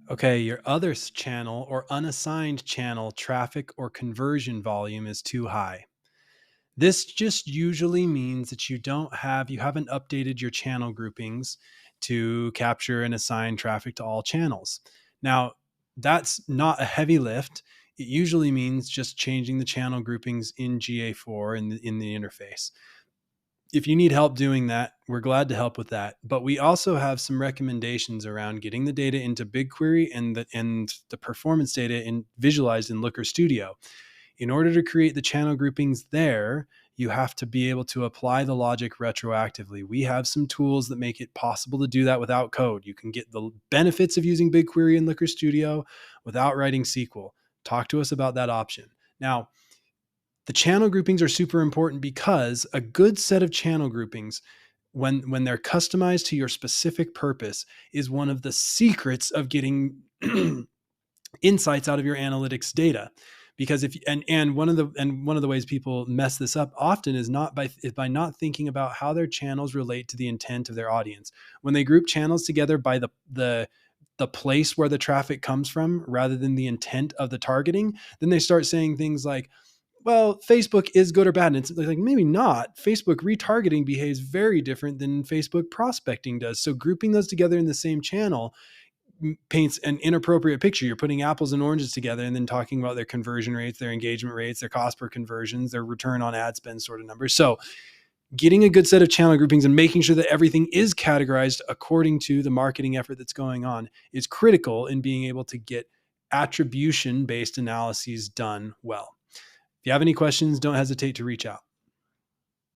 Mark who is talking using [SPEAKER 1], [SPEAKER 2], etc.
[SPEAKER 1] Okay, your others channel or unassigned channel traffic or conversion volume is too high. This just usually means that you haven't updated your channel groupings to capture and assign traffic to all channels. Now, that's not a heavy lift. It usually means just changing the channel groupings in GA4 in the interface. If you need help doing that, we're glad to help with that. But we also have some recommendations around getting the data into BigQuery and the performance data visualized in Looker Studio. In order to create the channel groupings there, you have to be able to apply the logic retroactively. We have some tools that make it possible to do that without code. You can get the benefits of using BigQuery and Looker Studio without writing SQL. Talk to us about that option. Now, the channel groupings are super important because a good set of channel groupings, when they're customized to your specific purpose, is one of the secrets of getting insights out of your analytics data. Because if and one of the ways people mess this up often is by not thinking about how their channels relate to the intent of their audience. When they group channels together by the place where the traffic comes from rather than the intent of the targeting, then they start saying things like, well, Facebook is good or bad. And it's like, maybe not. Facebook retargeting behaves very different than Facebook prospecting does. So grouping those together in the same channel paints an inappropriate picture. You're putting apples and oranges together and then talking about their conversion rates, their engagement rates, their cost per conversions, their return on ad spend sort of numbers. So getting a good set of channel groupings and making sure that everything is categorized according to the marketing effort that's going on is critical in being able to get attribution-based analyses done well. If you have any questions, don't hesitate to reach out.